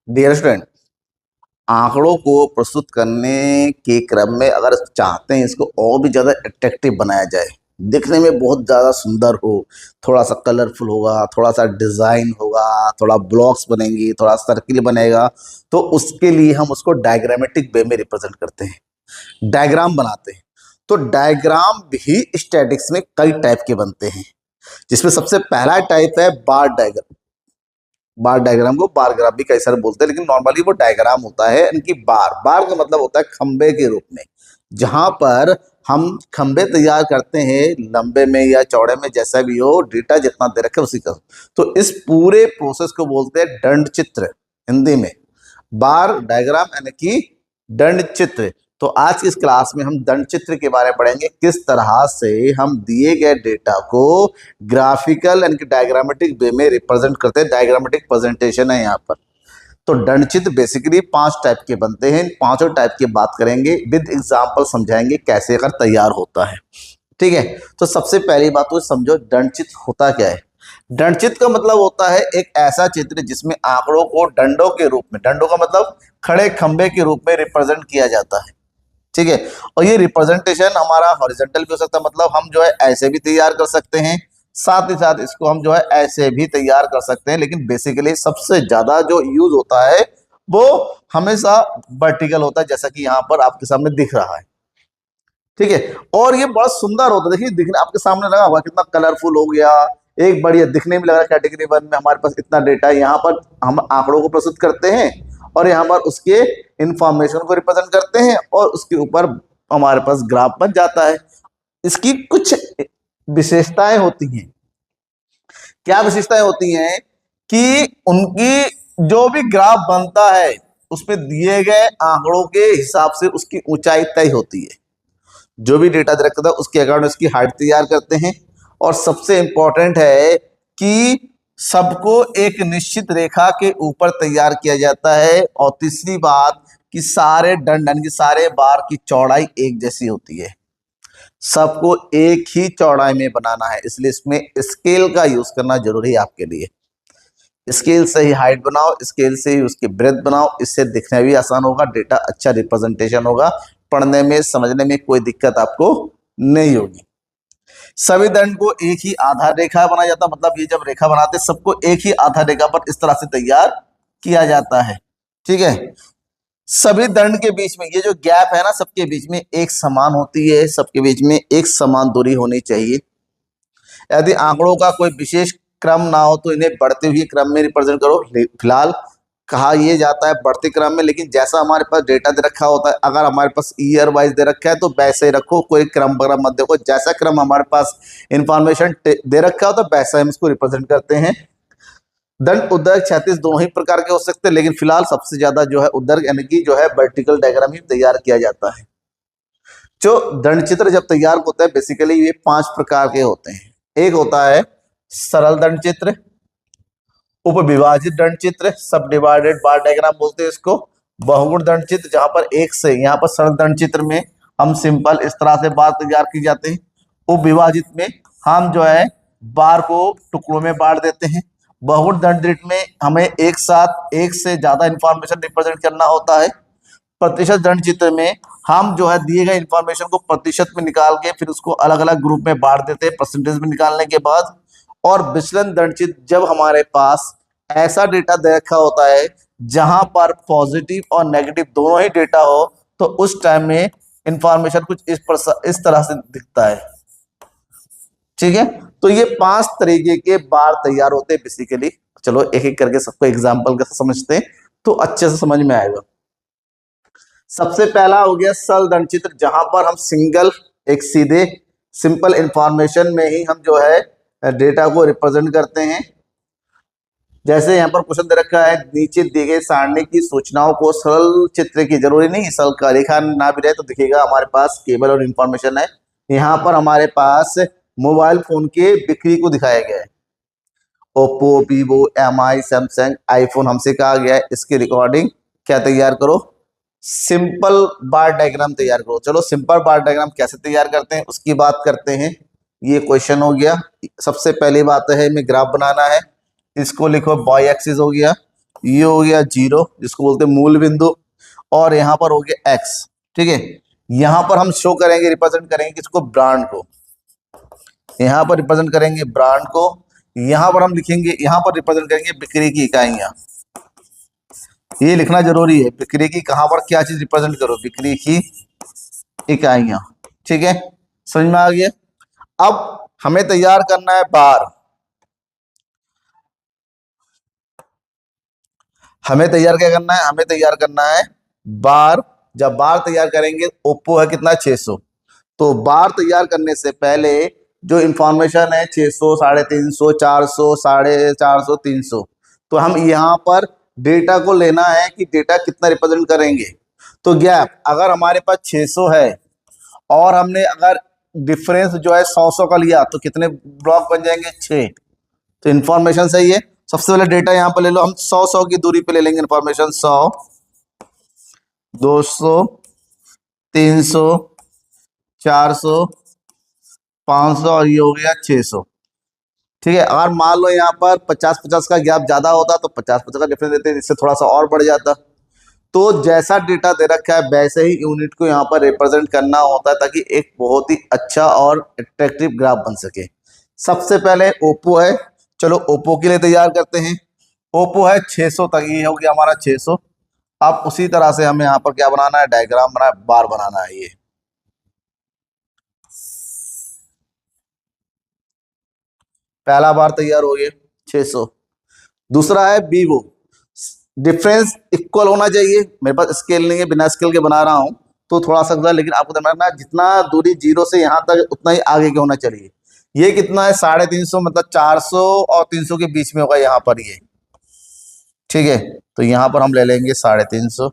Dear student, आंकड़ों को प्रस्तुत करने के क्रम में अगर चाहते हैं इसको और भी ज़्यादा अट्रैक्टिव बनाया जाए, दिखने में बहुत ज़्यादा सुंदर हो, थोड़ा सा कलरफुल होगा, थोड़ा सा डिज़ाइन होगा, थोड़ा ब्लॉक्स बनेंगी, थोड़ा सर्किल बनेगा, तो उसके लिए हम उसको डायग्रामेटिक वे में रिप्रेजेंट करते हैं, डायग्राम बनाते हैं। तो डायग्राम भी स्टैटिक्स में कई टाइप के बनते हैं, जिसमें सबसे पहला टाइप है बार डायग्राम। बार डायग्राम को बार ग्राफ भी कई सारे बोलते हैं, लेकिन नॉर्मली वो डायग्राम होता है। इनकी बार बार का मतलब होता है खंबे के रूप में, जहां पर हम खंबे तैयार करते हैं, लंबे में या चौड़े में, जैसा भी हो, डेटा जितना दे रखे उसी का। तो इस पूरे प्रोसेस को बोलते हैं दंड चित्र हिंदी में, बार डायग्राम यानी कि दंड चित्र। तो आज की इस क्लास में हम दंड चित्र के बारे में पढ़ेंगे, किस तरह से हम दिए गए डेटा को ग्राफिकल यानी कि डायग्रामेटिक वे में रिप्रेजेंट करते हैं। डायग्रामेटिक प्रेजेंटेशन है यहाँ पर। तो दंड चित्र बेसिकली 5 टाइप के बनते हैं। इन पांचों टाइप की बात करेंगे, विद एग्जाम्पल समझाएंगे कैसे अगर तैयार होता है। ठीक है, तो सबसे पहली बात तो समझो दंड चित्र होता क्या है। दंड चित्र का मतलब होता है एक ऐसा चित्र जिसमें आंकड़ों को डंडों के रूप में, डंडों का मतलब खड़े खंबे के रूप में रिप्रेजेंट किया जाता है। ठीक है, और ये रिप्रेजेंटेशन हमारा हॉरिजॉन्टल भी हो सकता है, मतलब हम जो है ऐसे भी तैयार कर सकते हैं, साथ ही साथ इसको हम जो है ऐसे भी तैयार कर सकते हैं, लेकिन बेसिकली सबसे ज्यादा जो यूज होता है वो हमेशा वर्टिकल होता है, जैसा कि यहाँ पर आपके सामने दिख रहा है। ठीक है, और ये बड़ा सुंदर होता है, देखिए दिखने आपके सामने लगा हुआ कितना कलरफुल हो गया, एक बढ़िया दिखने में लग रहा है। कैटेगरी 1 में हमारे पास इतना डेटा है, यहाँ पर हम आंकड़ों को प्रस्तुत करते हैं और यहाँ पर उसके इंफॉर्मेशन को रिप्रेजेंट करते हैं और उसके ऊपर हमारे पास ग्राफ बन जाता है। इसकी कुछ विशेषताएं होती हैं। क्या विशेषताएं होती हैं कि उनकी जो भी ग्राफ बनता है उसमें दिए गए आंकड़ों के हिसाब से उसकी ऊंचाई तय होती है। जो भी डेटा दे रखा था उसके अकॉर्डिंग उसकी हाइट तैयार करते हैं। और सबसे इंपॉर्टेंट है कि सबको एक निश्चित रेखा के ऊपर तैयार किया जाता है। और तीसरी बात कि सारे दंड यानी कि सारे बार की चौड़ाई एक जैसी होती है, सबको एक ही चौड़ाई में बनाना है, इसलिए इसमें स्केल का यूज करना जरूरी है आपके लिए। स्केल से ही हाइट बनाओ, स्केल से ही उसकी ब्रेथ बनाओ, इससे दिखने भी आसान होगा, डेटा अच्छा रिप्रेजेंटेशन होगा, पढ़ने में समझने में कोई दिक्कत आपको नहीं होगी। सभी दंड को एक ही आधार रेखा बनाया जाता है, मतलब ये जब रेखा बनाते सबको एक ही आधार रेखा पर इस तरह से तैयार किया जाता है। ठीक है, सभी दंड के बीच में ये जो गैप है ना, सबके बीच में एक समान होती है, सबके बीच में एक समान दूरी होनी चाहिए। यदि आंकड़ों का कोई विशेष क्रम ना हो तो इन्हें बढ़ते हुए क्रम में रिप्रेजेंट करो। फिलहाल कहा यह जाता है बढ़ते क्रम में, लेकिन जैसा हमारे पास डेटा दे रखा होता है, अगर हमारे पास ईयर वाइज दे रखा है तो वैसे ही रखो, कोई क्रम वगैरह मत देखो। जैसा क्रम हमारे पास इंफॉर्मेशन दे रखा हो तो वैसा हम इसको रिप्रेजेंट करते हैं। दंड उद्दर्ग क्षैतिज दोनों ही प्रकार के हो सकते हैं, लेकिन फिलहाल सबसे ज्यादा जो है उद्दर्ग यानी कि जो है वर्टिकल डायग्राम ही तैयार किया जाता है। जो दंड चित्र जब तैयार होता है बेसिकली ये 5 प्रकार के होते हैं। एक होता है सरल दंड चित्र, उपविभाजित दंड चित्र, सब डिवाइडेड बार डायग्राम बोलते हैं इसको, बहुगुण दंड चित्र जहां पर एक से, यहाँ पर सरल दंड चित्र में हम सिंपल इस तरह से बार तैयार की जाते हैं। उपविभाजित में हम जो है बार को टुकड़ों में बांट देते हैं। बहुगुण दंड चित्र में हमें एक साथ एक से ज्यादा इंफॉर्मेशन रिप्रेजेंट करना होता है। प्रतिशत दंड चित्र में हम जो है दिए गए इंफॉर्मेशन को प्रतिशत में निकाल के फिर उसको अलग अलग ग्रुप में बांट देते हैं परसेंटेज में निकालने के बाद। और विचलन दंड चित्र जब हमारे पास ऐसा डेटा दे रखा होता है जहां पर पॉजिटिव और नेगेटिव दोनों ही डेटा हो, तो उस टाइम में इंफॉर्मेशन कुछ इस तरह से दिखता है। ठीक है, तो ये 5 तरीके के बार तैयार होते हैं बेसिकली। चलो एक एक करके सबको एग्जाम्पल के समझते हैं तो अच्छे से समझ में आएगा। सबसे पहला हो गया सरल दंड चित्र, जहां पर हम सिंगल एक सीधे सिंपल इंफॉर्मेशन में ही हम जो है डेटा को रिप्रेजेंट करते हैं। जैसे यहाँ पर क्वेश्चन दे रखा है, नीचे दिए गए सारणी की सूचनाओं को सरल चित्र की, जरूरी नहीं सरल का रेखा ना भी रहे तो दिखेगा, हमारे पास केबल और इंफॉर्मेशन है। यहाँ पर हमारे पास मोबाइल फोन के बिक्री को दिखाया गया है, Oppo, Vivo, MI, Samsung, iPhone हमसे कहा गया है इसके रिकॉर्डिंग क्या तैयार करो, सिंपल बार डायग्राम तैयार करो। चलो सिंपल बार डायग्राम कैसे तैयार करते हैं उसकी बात करते हैं। ये क्वेश्चन हो गया। सबसे पहली बात है हमें ग्राफ बनाना है, इसको लिखो वाई एक्सिस हो गया, ये हो गया 0 जिसको बोलते हैं मूल बिंदु, और यहाँ पर हो गया x। ठीक है, यहाँ पर हम शो करेंगे, रिप्रेजेंट करेंगे किसको, ब्रांड को। यहाँ पर रिप्रेजेंट करेंगे ब्रांड को, यहाँ पर हम लिखेंगे, यहाँ पर रिप्रेजेंट करेंगे बिक्री की इकाइयां। ये लिखना जरूरी है, बिक्री की कहां पर क्या चीज रिप्रेजेंट करो, बिक्री की इकाइयां। ठीक है, समझ में आ गया। अब हमें तैयार करना है बार। हमें तैयार क्या करना है, हमें तैयार करना है बार। जब बार तैयार करेंगे, ओप्पो है कितना 600, तो बार तैयार करने से पहले जो इंफॉर्मेशन है 600, 350, 400, 450, 300, तो हम यहाँ पर डेटा को लेना है कि डेटा कितना रिप्रेजेंट करेंगे। तो गैप अगर हमारे पास 600 है और हमने अगर डिफरेंस जो है 100 का लिया, तो कितने ब्लॉक बन जाएंगे, 6। तो इन्फॉर्मेशन सही है। सबसे पहले डेटा यहाँ पर ले लो, हम 100 की दूरी पे ले लेंगे इन्फॉर्मेशन, 100, 200, 300, 400, 500 और ये हो गया 600। ठीक है, अगर मान लो यहाँ पर 50-50 का गैप ज्यादा होता तो 50-50 का डिफरेंस देते हैं, इससे थोड़ा सा और बढ़ जाता। तो जैसा डेटा दे रखा है वैसे ही यूनिट को यहाँ पर रिप्रेजेंट करना होता है, ताकि एक बहुत ही अच्छा और अट्रैक्टिव ग्राफ बन सके। सबसे पहले ओप्पो है, चलो ओप्पो के लिए तैयार करते हैं। ओप्पो है 600 तक, ये हो गया हमारा 600। अब उसी तरह से हमें यहाँ पर क्या बनाना है, डायग्राम बनाना है, बार बनाना है। ये पहला बार तैयार हो गया 600। दूसरा है वीवो, डिफरेंस इक्वल होना चाहिए। मेरे पास स्केल नहीं है, बिना स्केल के बना रहा हूं तो थोड़ा सा ज्यादा, लेकिन आपको ध्यान रखना जितना दूरी 0 से यहां तक उतना ही आगे के होना चाहिए। ये कितना है, 350, मतलब 400 और 300 के बीच में होगा यहाँ पर ये। ठीक है, तो यहाँ पर हम ले लेंगे 350।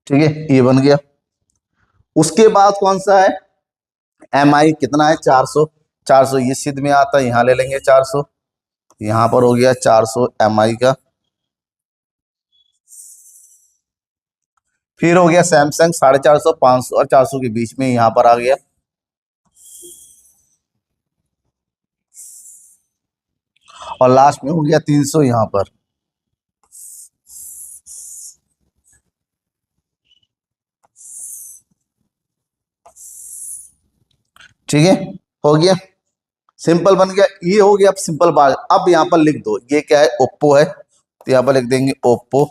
ठीक है, ये बन गया। उसके बाद कौन सा है, एम आई कितना है, 400। 400 ये सिद्ध में आता है, यहाँ ले लेंगे 400। यहाँ पर हो गया 400 एम आई का। फिर हो गया सैमसंग, 450, 500 और 400 के बीच में यहाँ पर आ गया। और लास्ट में हो गया 300 यहाँ पर। ठीक है, हो गया, सिंपल बन गया। ये हो गया अब सिंपल बात। अब यहाँ पर लिख दो, ये क्या है, ओप्पो है, तो यहाँ पर लिख देंगे ओप्पो।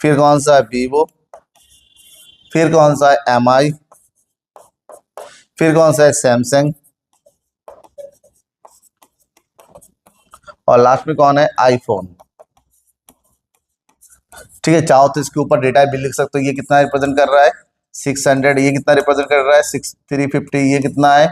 फिर कौन सा है, वीवो। फिर कौन सा है, एम आई। फिर कौन सा है, सैमसंग। और लास्ट में कौन है, आईफोन। ठीक है, चाहो तो इसके ऊपर डेटा भी लिख सकते हो। ये कितना रिप्रेजेंट कर रहा है, 600। ये कितना रिप्रेजेंट कर रहा है, 350। ये कितना है,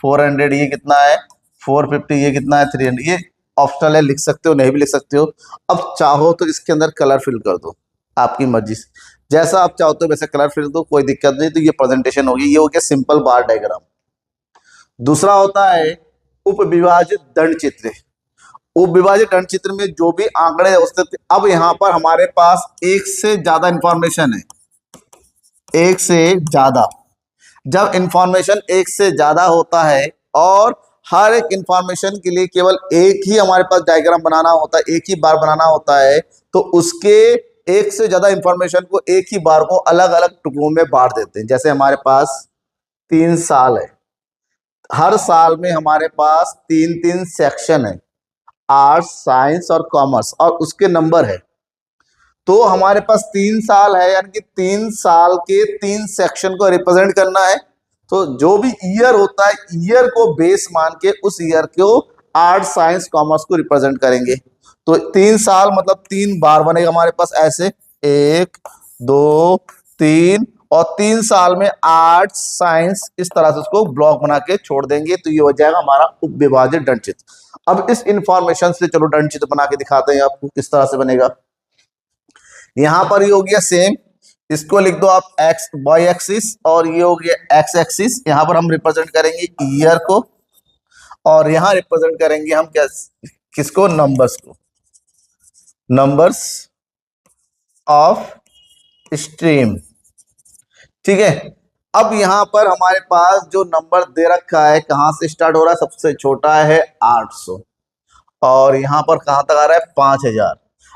400। ये कितना है, 450। ये कितना है, 300। ये ऑप्शनल है, लिख सकते हो, नहीं भी लिख सकते हो। अब चाहो तो इसके अंदर कलर फिल कर दो, आपकी मर्जी से, जैसा आप चाहते हो वैसे कलर फिल दो, कोई दिक्कत नहीं। तो ये प्रेजेंटेशन होगी, ये हो गया सिंपल बार डायग्राम। दूसरा होता है उपविभाजित दंड चित्र। उपविभाजित दंड चित्र में जो भी आंकड़े उससे, अब यहाँ पर हमारे पास एक से ज्यादा इंफॉर्मेशन है, एक से ज्यादा। जब इंफॉर्मेशन एक से ज्यादा होता है और हर एक इंफॉर्मेशन के लिए केवल एक ही हमारे पास डायग्राम बनाना होता है, एक ही बार बनाना होता है, तो उसके एक से ज्यादा इंफॉर्मेशन को एक ही बार को अलग अलग टुकड़ों में बांट देते हैं। जैसे हमारे पास 3 साल है, हर साल में हमारे पास 3-3 सेक्शन है, आर्ट्स, साइंस और कॉमर्स, और उसके नंबर है। तो हमारे पास 3 साल है, यानी कि 3 साल के 3 सेक्शन को रिप्रेजेंट करना है। तो जो भी ईयर होता है, ईयर को बेस मान के उस ईयर को आर्ट्स, साइंस, कॉमर्स को रिप्रेजेंट करेंगे। तो 3 साल मतलब 3 बार बनेगा हमारे पास ऐसे, 1, 2, 3, और 3 साल में आर्ट्स, साइंस, इस तरह से उसको ब्लॉक बना के छोड़ देंगे। तो ये हो जाएगा हमारा उपविभाजित दंड चित्र। अब इस इंफॉर्मेशन से चलो दंड चित्र बना के दिखाते हैं आपको किस तरह से बनेगा। यहां पर ये हो गया सेम, इसको लिख दो आप एक्स, वाई एक्सिस, और ये हो गया एक्स एक्सिस। यहां पर हम रिप्रेजेंट करेंगे ईयर को, और यहां रिप्रेजेंट करेंगे हम क्या, किसको, नंबर्स को, नंबर्स। Of stream. ठीक है, अब यहां पर हमारे पास जो नंबर दे रखा है कहां से स्टार्ट हो रहा है, सबसे छोटा है 800 और यहां पर कहां तक आ रहा है 5000।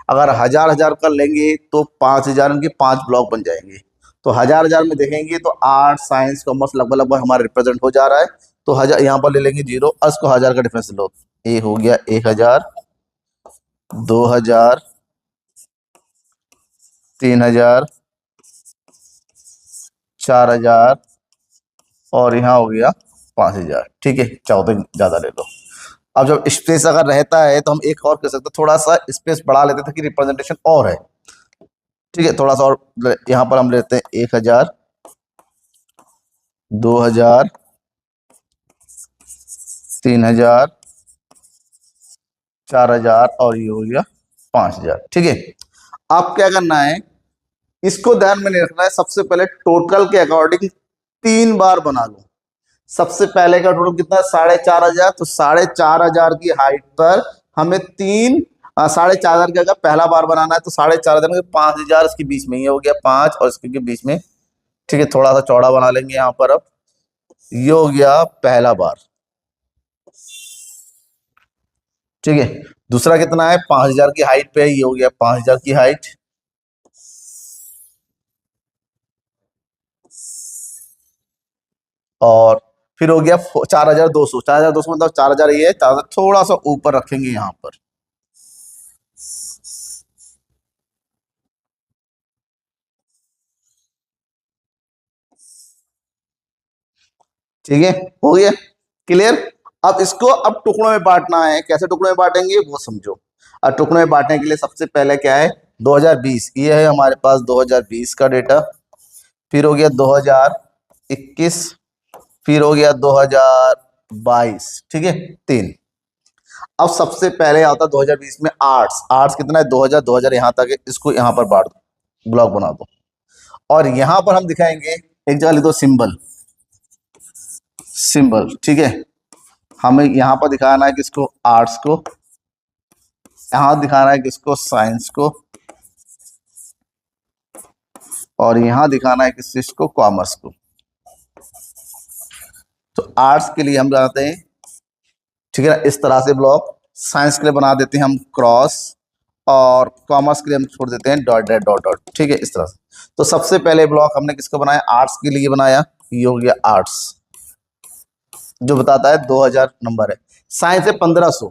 अगर हजार हजार का लेंगे तो 5000 के 5 ब्लॉक बन जाएंगे। तो हजार हजार में देखेंगे तो आर्ट साइंस कॉमर्स लगभग लगभग हमारा रिप्रेजेंट हो जा रहा है। तो हजार यहाँ पर ले लेंगे 0 और इसको हजार का डिफरेंस लो, ए हो गया 1000, 2000, 3000, 4000 और यहाँ हो गया 5000। ठीक है, चाहो तो ज्यादा ले लो। अब जब स्पेस अगर रहता है तो हम एक और कर सकते हैं, थोड़ा सा स्पेस बढ़ा लेते थे कि रिप्रेजेंटेशन और है। ठीक है, थोड़ा सा और यहाँ पर हम लेते हैं 1000, 2000, 3000, 4000 और ये हो गया 5000। ठीक है, आप क्या करना है, इसको ध्यान में नहीं रखना है। सबसे पहले टोटल के अकॉर्डिंग 3 बार बना लो। सबसे पहले का टोटल कितना है 4500, तो 4500 की हाइट पर हमें 4500 का अगर पहला बार बनाना है तो 4500 में 5000 इसके बीच में, ये हो गया 5 और इसके बीच में। ठीक है, थोड़ा सा चौड़ा बना लेंगे यहाँ पर। अब ये हो गया पहला बार। ठीक है, दूसरा कितना है 5000 की हाइट पे है, ये हो गया 5000 की हाइट। और फिर हो गया 4200, 4200 मतलब 4000 ये है, 4000 थोड़ा सा ऊपर रखेंगे यहाँ पर। ठीक है, हो गया क्लियर। अब इसको अब टुकड़ों में बांटना है, कैसे टुकड़ों में बांटेंगे वो समझो। अब टुकड़ों में बांटने के लिए सबसे पहले क्या है 2020, ये है हमारे पास 2020 का डेटा। फिर हो गया 2021, फिर हो गया 2022। ठीक है, 3। अब सबसे पहले आता 2020 में आर्ट्स। आर्ट्स कितना है 2000, 2000 यहां तक है, इसको यहां पर बांट दो, ब्लॉक बना दो। और यहां पर हम दिखाएंगे, एक जगह लिख दो सिंबल, सिंबल। ठीक है, हमें यहाँ पर दिखाना है किसको, आर्ट्स को, यहाँ दिखाना है किसको, साइंस को, और यहाँ दिखाना है किस चीज को, कॉमर्स को। तो आर्ट्स के लिए हम बनाते हैं, ठीक है ना, इस तरह से ब्लॉक। साइंस के लिए बना देते हैं हम क्रॉस, और कॉमर्स के लिए हम छोड़ देते हैं डॉट डॉट डॉट डॉट। ठीक है, इस तरह से। तो सबसे पहले ब्लॉक हमने किसको बनाया, आर्ट्स के लिए बनाया, ये हो गया आर्ट्स, जो बताता है 2000 नंबर है। साइंस है 1500,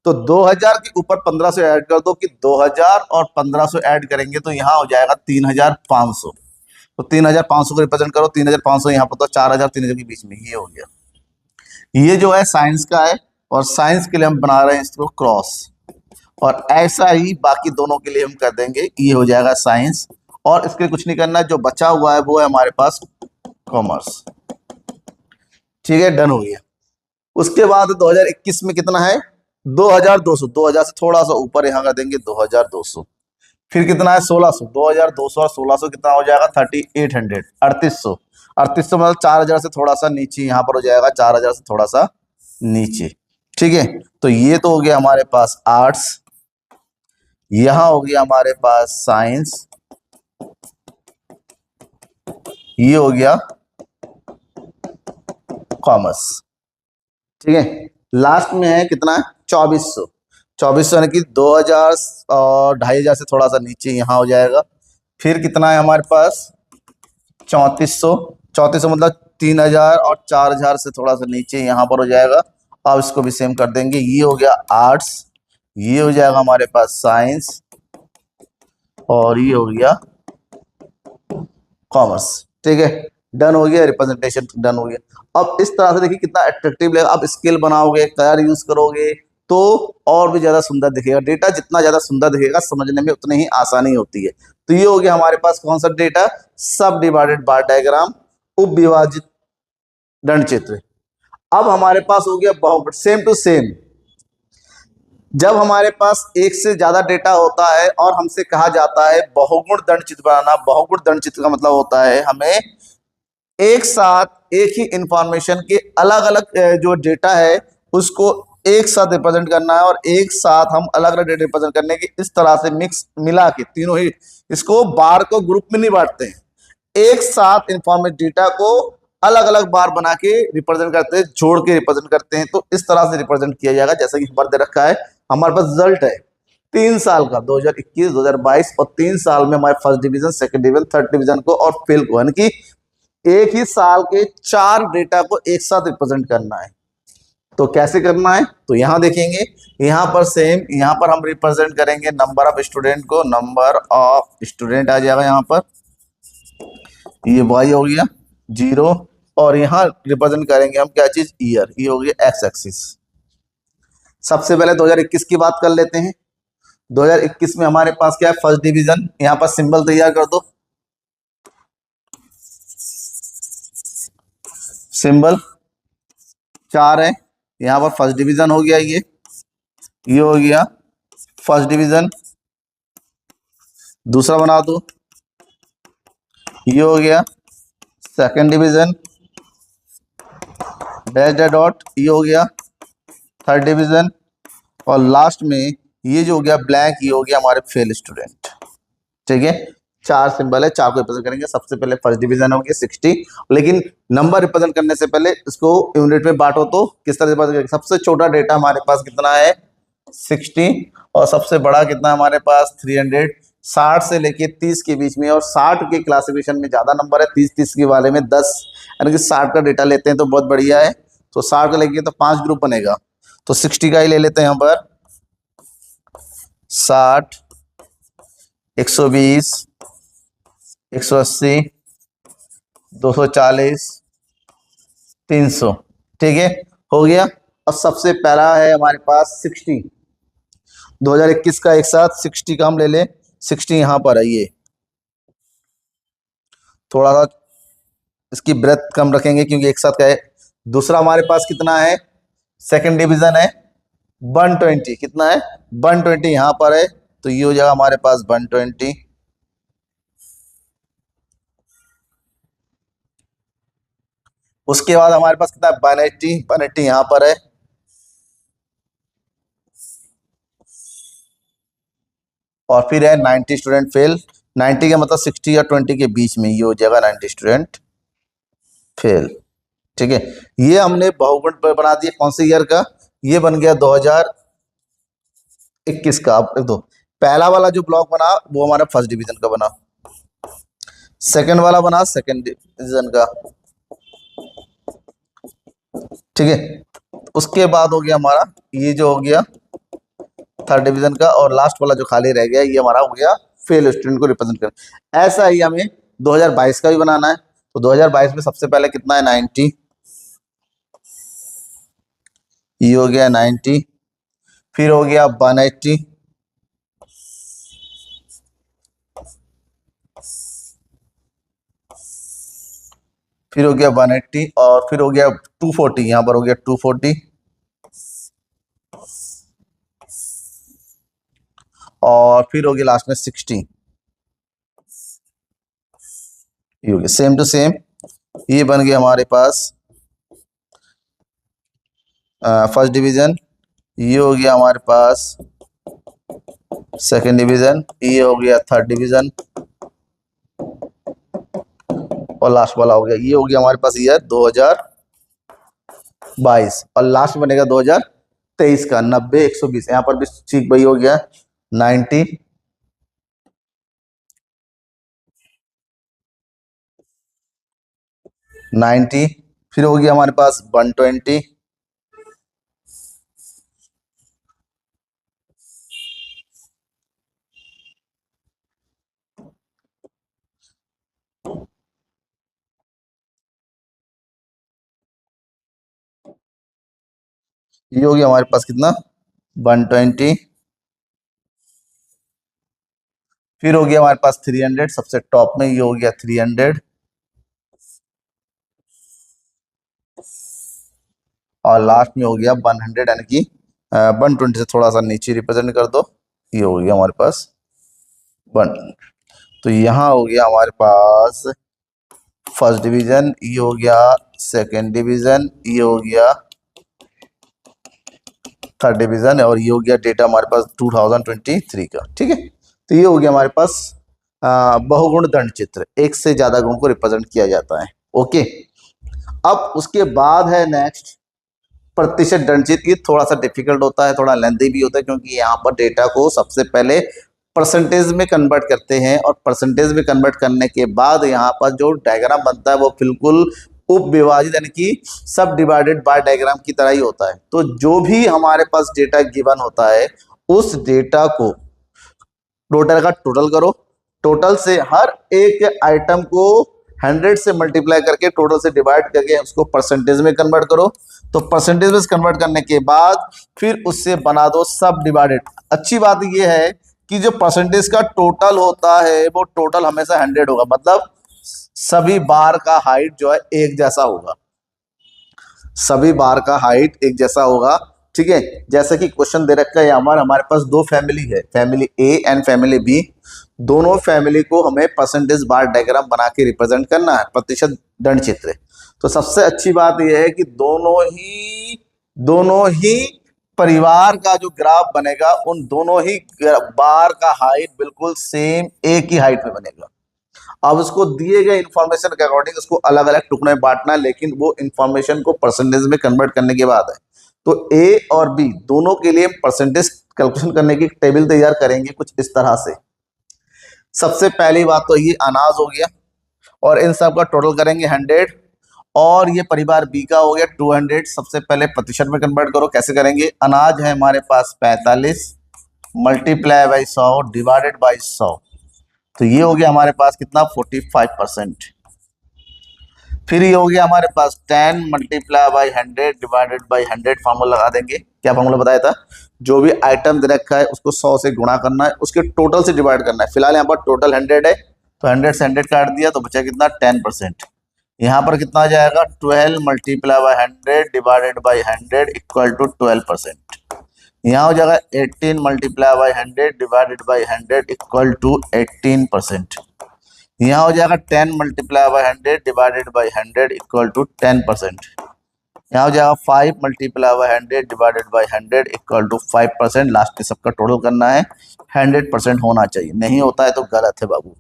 तो 2000 के ऊपर 1500 ऐड कर दो कि 2000 और 1500 ऐड करेंगे तो यहाँ हो जाएगा 3500। तो 3500 को रिप्रेजेंट करो, 3500 यहाँ पर, तो 4000 3000 के बीच में, ये हो गया। ये जो है साइंस का है, और साइंस के लिए हम बना रहे हैं इसको क्रॉस, और ऐसा ही बाकी दोनों के लिए हम कर देंगे, ये हो जाएगा साइंस। और इसके लिए कुछ नहीं करना, जो बचा हुआ है वो है हमारे पास कॉमर्स। ठीक है, डन हो गया। उसके बाद 2021 में कितना है 2200, 2000 से थोड़ा सा ऊपर यहाँ कर देंगे 2200। फिर कितना है 1600, 2200 और 1600 कितना हो जाएगा 3800, 3800। 3800 मतलब 4000 से थोड़ा सा नीचे यहाँ पर हो जाएगा, 4000 से थोड़ा सा नीचे। ठीक है, तो ये तो हो गया हमारे पास आर्ट्स, यहाँ हो गया हमारे पास साइंस, ये हो गया कॉमर्स। ठीक है, लास्ट में है कितना 2400, 2400 यानी कि 2000 और 2500 से थोड़ा सा नीचे यहाँ हो जाएगा। फिर कितना है हमारे पास 3400, 3400 मतलब 3000 और 4000 से थोड़ा सा नीचे यहाँ पर हो जाएगा। अब इसको भी सेम कर देंगे, ये हो गया आर्ट्स, ये हो जाएगा हमारे पास साइंस, और ये हो गया कॉमर्स। ठीक है, डन हो गया, रिप्रेजेंटेशन डन हो गया। अब इस तरह से देखिए कितना अट्रैक्टिव लगेगा। आप स्केल बनाओगे, कलर यूज करोगे तो और भी ज्यादा सुंदर दिखेगा। डेटा जितना ज्यादा सुंदर दिखेगा समझने में उतनी ही आसानी होती है। तो ये हो गया हमारे पास कौन सा डेटा, सब डिवाइडेड बार डायग्राम, उप विभाजित दंड चित्र। अब हमारे पास हो गया बहुगुण, सेम टू सेम। जब हमारे पास एक से ज्यादा डेटा होता है और हमसे कहा जाता है बहुगुण दंड चित्र बनाना, बहुगुण दंड चित्र का मतलब होता है हमें एक साथ एक ही इंफॉर्मेशन के अलग अलग जो डेटा है उसको एक साथ रिप्रेजेंट करना है और एक साथ हम अलग अलग डेटा रिप्रेजेंट करने की इस तरह से मिक्स मिला के तीनों ही, इसको बार को ग्रुप में नहीं बांटते हैं, एक साथ इंफॉर्मेटिव डेटा को अलग अलग बार बना के रिप्रेजेंट करते हैं, जोड़ के रिप्रेजेंट करते हैं। तो इस तरह से रिप्रेजेंट किया जाएगा जैसा कि ऊपर दे रखा है। हमारे पास रिजल्ट है 3 साल का 2021 2022 और 3 साल में हमारे first division, second division, third division को और फेल को, यानी कि एक ही साल के 4 डेटा को एक साथ रिप्रेजेंट करना है। तो कैसे करना है, तो यहां देखेंगे, यहां पर सेम, यहां पर हम रिप्रेजेंट करेंगे नंबर ऑफ स्टूडेंट को, नंबर ऑफ स्टूडेंट आ जाएगा यहां पर, ये वाई हो गया 0, और यहां रिप्रेजेंट करेंगे हम क्या चीज, ईयर, ये हो गया एक्स एक्सिस। सबसे पहले 2021 की बात कर लेते हैं। 2021 में हमारे पास क्या है, फर्स्ट डिवीजन, यहां पर सिंबल तैयार कर दो, सिंबल 4 है, यहां पर फर्स्ट डिवीजन हो गया, ये हो गया फर्स्ट डिवीजन। दूसरा बना दो, ये हो गया second division, dash dash dot, ये हो गया थर्ड डिवीजन, और लास्ट में ये जो हो गया ब्लैंक, ये हो गया हमारे फेल स्टूडेंट। ठीक है, 4 सिंबल है, 4 को रिप्रेजेंट करेंगे। सबसे पहले फर्स्ट डिवीजन हो गया 60, लेकिन नंबर रिप्रेजेंट करने से पहले इसको यूनिट में बांटो, तो किस तरह से रिप्रेजेंट करेंगे। सबसे छोटा डेटा हमारे पास कितना है 60, और सबसे बड़ा कितना हमारे पास 300, 60 से लेके 30 के बीच में, और 60 के क्लासिफिकेशन में ज्यादा नंबर है, 30 के वाले में 10, यानी कि 60 का डेटा लेते हैं तो बहुत बढ़िया है। तो 60 का लेंगे तो 5 ग्रुप बनेगा, तो 60 का ही ले लेते हैं यहाँ पर, 60, 120, 180, 240, 300। ठीक है, हो गया। और सबसे पहला है हमारे पास 60, 2021 का एक साथ 60 का हम ले लें, 60 यहां पर है, ये थोड़ा सा इसकी ब्रेथ कम रखेंगे क्योंकि एक साथ का है। दूसरा हमारे पास कितना है, सेकंड डिवीजन है 120, कितना है 120 यहां पर है, तो ये हो जाएगा हमारे पास 120। उसके बाद हमारे पास कितना है 180, 180 यहां पर है, और फिर है 90 स्टूडेंट फेल। 90 का मतलब 60 या 20 के बीच में, ये हो जाएगा 90 स्टूडेंट फेल। ठीक है, ये हमने बहुगुण पर बना दिया, कौन से ईयर का, ये बन गया 2021 का। आप देख दो, पहला वाला जो ब्लॉक बना वो हमारा फर्स्ट डिवीजन का बना, सेकंड वाला बना सेकंड डिवीजन का। ठीक है, उसके बाद हो गया हमारा ये जो हो गया थर्ड डिवीजन का, और लास्ट वाला जो खाली रह गया ये हमारा हो गया फेल स्टूडेंट को रिप्रेजेंट कर। ऐसा ही हमें 2022 का भी बनाना है। तो 2022 में सबसे पहले कितना है 90, ये हो गया 90, फिर हो गया 180, फिर हो गया 180, और फिर हो गया 240, यहां पर हो गया 240, और फिर हो गया लास्ट में 60, ये हो गया सेम टू सेम। ये बन गया हमारे पास फर्स्ट डिवीजन, ये हो गया हमारे पास सेकंड डिवीजन, ये हो गया थर्ड डिवीजन, और लास्ट वाला हो गया, ये हो गया हमारे पास ईयर 2022, और लास्ट बनेगा 2023 का 90, 120, यहाँ पर भी ठीक वही हो गया 90, 90, फिर हो गया हमारे पास 120, ये हो गया हमारे पास कितना 120, फिर हो गया हमारे पास 300, सबसे टॉप में ये हो गया 300, और लास्ट में हो गया 100, यानी कि 120 से थोड़ा सा नीचे रिप्रेजेंट कर दो, ये हो गया हमारे पास 1। तो यहाँ हो गया हमारे पास फर्स्ट डिवीजन, ये हो गया सेकंड डिवीजन, ये हो गया थर्ड डिवीजन, और ये हो गया डेटा हमारे पास 2023 का। ठीक है, तो ये हो गया हमारे पास बहुगुण दंड चित्र, एक से ज्यादा गुण को रिप्रेजेंट किया जाता है। ओके, अब उसके बाद है नेक्स्ट प्रतिशत दंड चित्र। ये थोड़ा सा डिफिकल्ट होता है, थोड़ा लेंथी भी होता है, क्योंकि यहाँ पर डेटा को सबसे पहले परसेंटेज में कन्वर्ट करते हैं, और परसेंटेज में कन्वर्ट करने के बाद यहाँ पर जो डायग्राम बनता है वो बिल्कुल उप विभाजित यानी कि सब डिवाइडेड बाय डायग्राम की तरह ही होता है। तो जो भी हमारे पास डेटा गिवन होता है उस डेटा को टोटल का टोटल करो, टोटल से हर एक आइटम को 100 से मल्टीप्लाई करके टोटल से डिवाइड करके उसको परसेंटेज में कन्वर्ट करो। तो परसेंटेज में कन्वर्ट करने के बाद फिर उससे बना दो सब डिवाइडेड। अच्छी बात यह है कि जो परसेंटेज का टोटल होता है वो टोटल हमेशा 100 होगा, मतलब सभी बार का हाइट जो है एक जैसा होगा, सभी बार का हाइट एक जैसा होगा। ठीक है, जैसे कि क्वेश्चन दे रखा है हमारे पास दो फैमिली है, family A and family B. दोनों फैमिली को हमें परसेंटेज बार डायग्राम बना के रिप्रेजेंट करना है, प्रतिशत दंड चित्र। तो सबसे अच्छी बात यह है कि दोनों ही परिवार का जो ग्राफ बनेगा उन दोनों ही बार का हाइट बिल्कुल सेम एक ही हाइट में बनेगा। अब उसको दिए गए इंफॉर्मेशन के अकॉर्डिंग उसको अलग अलग टुकड़े में बांटना है, लेकिन वो इंफॉर्मेशन को परसेंटेज में कन्वर्ट करने के बाद है। तो ए और बी दोनों के लिए परसेंटेज कैलकुलेशन करने की टेबल तैयार करेंगे कुछ इस तरह से। सबसे पहली बात तो ये अनाज हो गया, और इन सब का टोटल करेंगे 100, और ये परिवार बी का हो गया 200। सबसे पहले प्रतिशत में कन्वर्ट करो, कैसे करेंगे? अनाज है हमारे पास 45 मल्टीप्लाई बाई 100 डिवाइडेड बाई 100, तो ये हो गया हमारे पास कितना 45%। फिर ये हो गया हमारे पास 10 multiply by 100 divided by 100। Formula लगा देंगे, क्या फार्मूला बताया था? जो भी आइटम दे रखा है उसको 100 से गुणा करना है, उसके टोटल से डिवाइड करना है। फिलहाल यहाँ पर टोटल 100 है, तो 100 से 100 काट दिया तो बचा कितना 10%। यहाँ पर कितना आ जाएगा 12 multiply by 100 divided by 100 equal to 12%। यहाँ हो जाएगा 18 multiply by 100 divided by 100 equal to 18%। यहाँ हो जाएगा 10 multiply by 100 divided by 100 equal to 10%। यहाँ हो जाएगा 5 multiply by 100 divided by 100 equal to 5%। Last में सबका टोटल करना है, 100% होना चाहिए, नहीं होता है तो गलत है बाबू।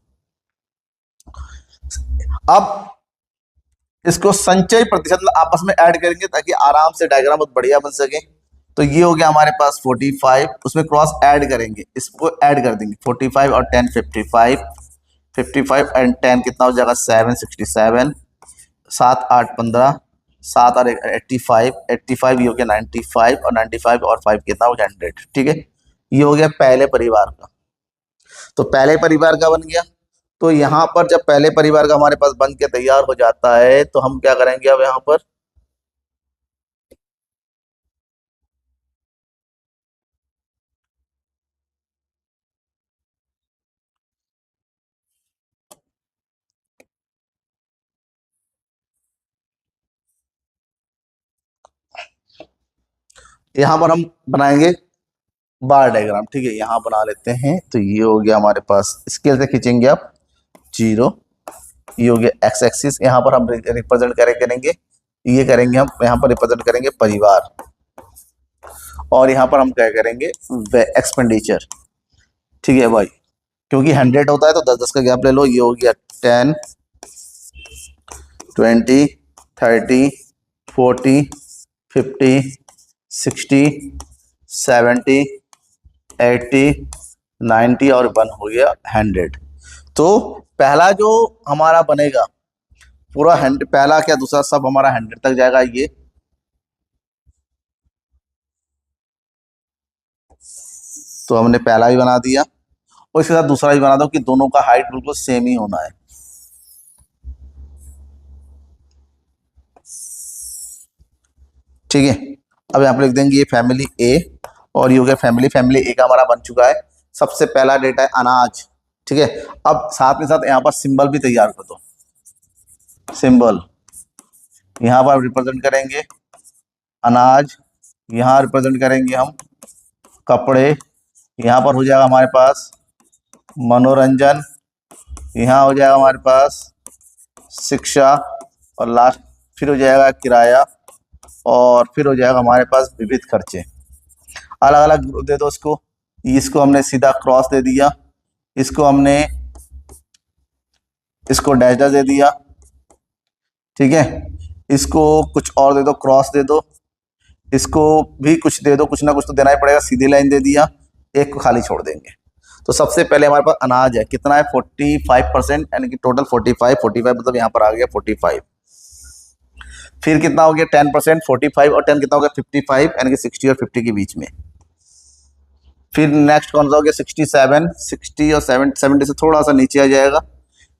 अब इसको संचय प्रतिशत आपस में ऐड करेंगे ताकि आराम से डायग्राम बहुत बढ़िया बन सके। तो ये हो गया हमारे पास 45, उसमें क्रॉस ऐड करेंगे, इसको ऐड कर देंगे 45 और 10 55, 55 एंड 10 कितना हो जाएगा 7 67, 7 8 15, 7 और 85, 85 ये हो गया 95, और 95 और 5 कितना हो गया 100। ठीक है, ये हो गया पहले परिवार का। तो पहले परिवार का बन गया। तो यहाँ पर जब पहले परिवार का हमारे पास बन के तैयार हो जाता है तो हम क्या करेंगे अब यहाँ पर यहाँ पर हम बनाएंगे बार डायग्राम। ठीक है, यहाँ बना लेते हैं। तो ये हो गया हमारे पास, स्केल से खींचेंगे आप 0, ये हो गया एक्स एक्सिस, यहाँ पर हम रिप्रेजेंट करेंगे, ये करेंगे हम यहाँ पर रिप्रेजेंट करेंगे परिवार, और यहाँ पर हम क्या करेंगे एक्सपेंडिचर। ठीक है भाई, क्योंकि 100 होता है तो 10 10 का गैप ले लो। ये हो गया 10 20 30 40 50 60 70 80 90 और 1 हो गया 100। तो पहला जो हमारा बनेगा पूरा 100, पहला क्या दूसरा सब हमारा 100 तक जाएगा। ये तो हमने पहला भी बना दिया, और इसके साथ दूसरा भी बना दो कि दोनों का हाइट बिल्कुल सेम ही होना है। ठीक है, अब यहाँ पर लिख देंगे ये फैमिली ए, और ये हो गया फैमिली ए का हमारा बन चुका है। सबसे पहला डेटा है अनाज। ठीक है, अब साथ में साथ यहाँ पर सिंबल भी तैयार कर दो। सिंबल यहाँ पर रिप्रेजेंट करेंगे अनाज, यहाँ रिप्रेजेंट करेंगे हम कपड़े, यहाँ पर हो जाएगा हमारे पास मनोरंजन, यहाँ हो जाएगा हमारे पास शिक्षा, और लास्ट फिर हो जाएगा किराया, और फिर हो जाएगा हमारे पास विविध खर्चे। अलग अलग ग्रुप दे दो इसको हमने सीधा क्रॉस दे दिया, इसको हमने इसको डैश डैश दे दिया, ठीक है। इसको कुछ और दे दो, क्रॉस दे दो, इसको भी कुछ दे दो, कुछ ना कुछ तो देना ही पड़ेगा, सीधी लाइन दे दिया, एक को खाली छोड़ देंगे। तो सबसे पहले हमारे पास अनाज है, कितना है 45%, यानी कि टोटल 45 मतलब यहाँ पर आ गया 45। फिर कितना हो गया 10%, 45 और 10 कितना हो गया 55, यानी कि 60 और 50 के बीच में। फिर नेक्स्ट कौन सा हो गया 67, 60 और 70 से थोड़ा सा नीचे आ जाएगा।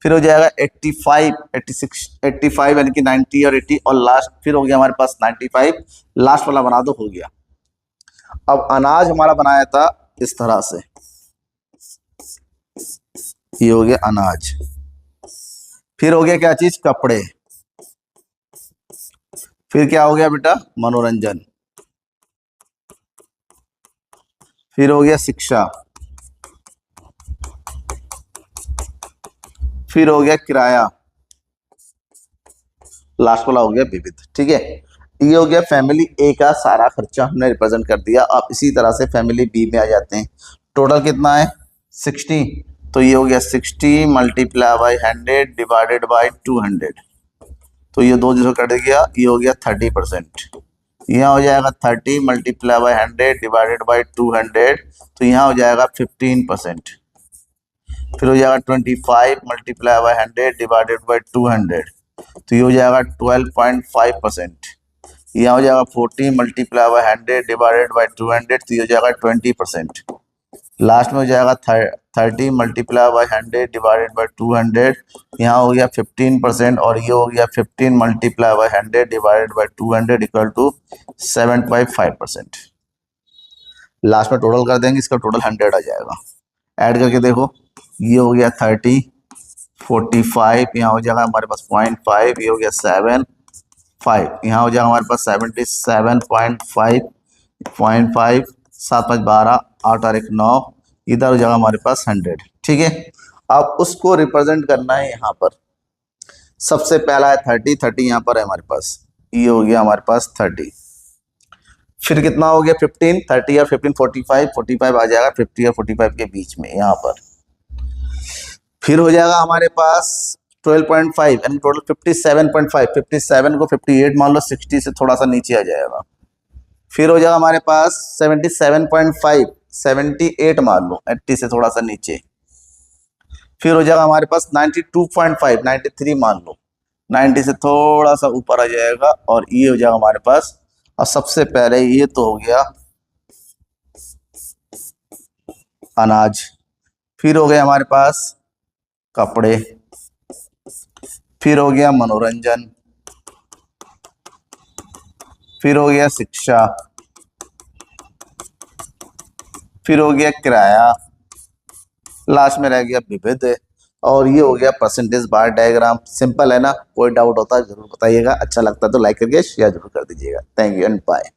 फिर हो जाएगा 85, 86, 85 यानी कि 90 और 80, और लास्ट फिर हो गया हमारे पास 95, लास्ट वाला बना दो, हो गया। अब अनाज हमारा बनाया था इस तरह से, ये हो गया अनाज। फिर हो गया क्या चीज, कपड़े। फिर क्या हो गया बेटा, मनोरंजन। फिर हो गया शिक्षा। फिर हो गया किराया, लास्ट वाला हो गया विविध, ठीक है। ये हो गया फैमिली ए का सारा खर्चा हमने रिप्रेजेंट कर दिया। अब इसी तरह से फैमिली बी में आ जाते हैं। टोटल कितना है 60, तो ये हो गया 60 मल्टीप्लाई बाई 100 डिवाइडेड बाई 200, तो ये दो जीरो कट गया, ये हो गया 30%। यहाँ हो जाएगा 30 मल्टीप्लाई बाई 100 डिवाइडेड बाई 200, तो यहाँ हो जाएगा 15%। फिर हो जाएगा 25 मल्टीप्लाई बाई 100 डिवाइडेड बाई 200, तो ये हो जाएगा 12.5%। यहाँ हो जाएगा 40 मल्टीप्लाई बाई 100 डिवाइडेड बाई 200, तो ये हो जाएगा 20%। लास्ट में हो जाएगा 30 मल्टीप्लाई बाई 100 डिवाइडेड बाई 200, यहाँ हो गया 15%, और ये हो गया 15 multiply by 100 divided by 200 equal to 7.5%। Last में टोटल कर देंगे, इसका टोटल 100 आ जाएगा। ऐड करके देखो, ये हो गया 30, 45, यहाँ हो जाएगा हमारे पास 0.5, ये हो गया 7.5, यहाँ हो जाएगा हमारे पास 77.5, 0.5, 7 5 12, 8 और 1 9, इधर हो जाएगा हमारे पास 100, ठीक है। अब उसको रिप्रेजेंट करना है यहाँ पर। सबसे पहला है 30 यहाँ पर है हमारे पास, ये हो गया हमारे पास 30। फिर कितना हो गया 15, 30 और 15 45, 45 आ जाएगा 50 और 45 के बीच में यहाँ पर। फिर हो जाएगा हमारे पास 12.5, यानी टोटल 57.5, 57 को 58 मान लो, 60 से थोड़ा सा नीचे आ जाएगा। फिर हो जाएगा हमारे पास 77.5, 78 मान लो, 80 से थोड़ा सा नीचे। फिर हो जाएगा हमारे पास 92.5, 93 मान लो, 90 से थोड़ा सा ऊपर आ जाएगा, और ये हो जाएगा हमारे पास। और सबसे पहले ये तो हो गया अनाज, फिर हो गया हमारे पास कपड़े, फिर हो गया मनोरंजन, फिर हो गया शिक्षा, फिर हो गया किराया, लास्ट में रह गया विविध, और ये हो गया परसेंटेज बार डायग्राम। सिंपल है ना, कोई डाउट होता है जरूर बताइएगा, अच्छा लगता है तो लाइक करके शेयर जरूर कर दीजिएगा। Thank you and bye.